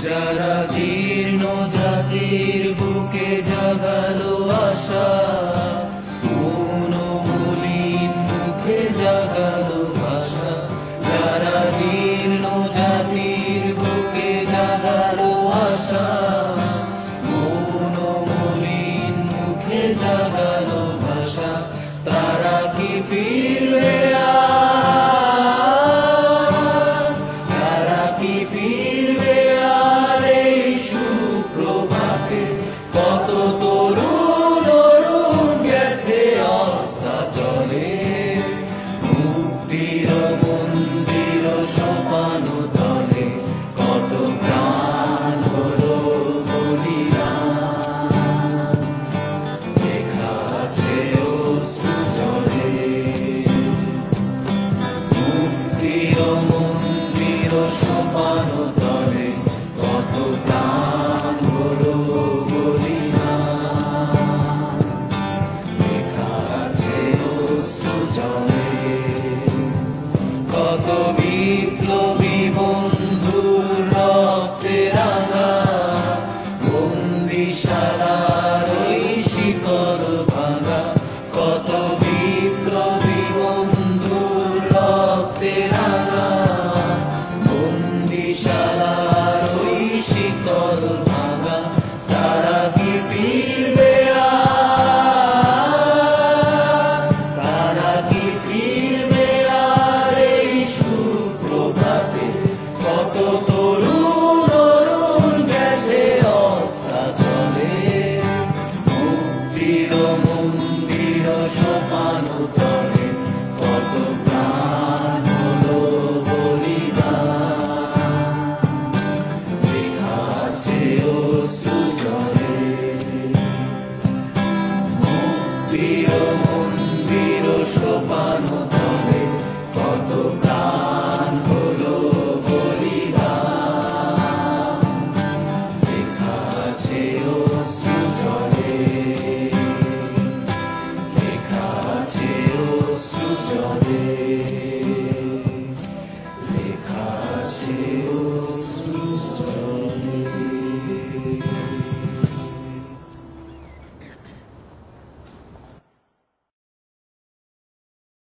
যারা জীর্ণ জাতির বুকে জাগালো আশা, কোন মলিন মুখে জাগালো ভাষা। যারা জীর্ণ জাতির বুকে জাগালো আশা, কোন মলিন মুখে জাগালো ভাষা। তারা কি ফিরবে আর? তারা কি ফিরবে আর এই সুপ্রভাতে? কত তরুণ অরুণ গেছে অস্তাচলে, মুক্তির মন্দির সোপানো তলে। কত প্রাণ হলো বলিদান, লেখা আছে অশ্রু জলে। মুক্তির মন্দির সোপানো তলে, কত প্রাণ হলো বলিদান, লেখা আছে অশ্রু জলে। কত বিপ্লবী বন্ধুর রক্তে রাঙা বন্দিশালার ওই শিকল ভাঙা। কত বিপ্লবী বন্ধুর রক্তে রাঙা বন্দিশালার ওই শিকল ভাঙা। তারা কি ফিরবে আর? তারা কি ফিরবে আর এই সুপ্রভাতে? কত তরুণ অরুণ গেছে অস্তাচলে, মুক্তির মন্দির সোপানো তলে। কত প্রাণ হলো বলিদান, লেখা আছে অশ্রু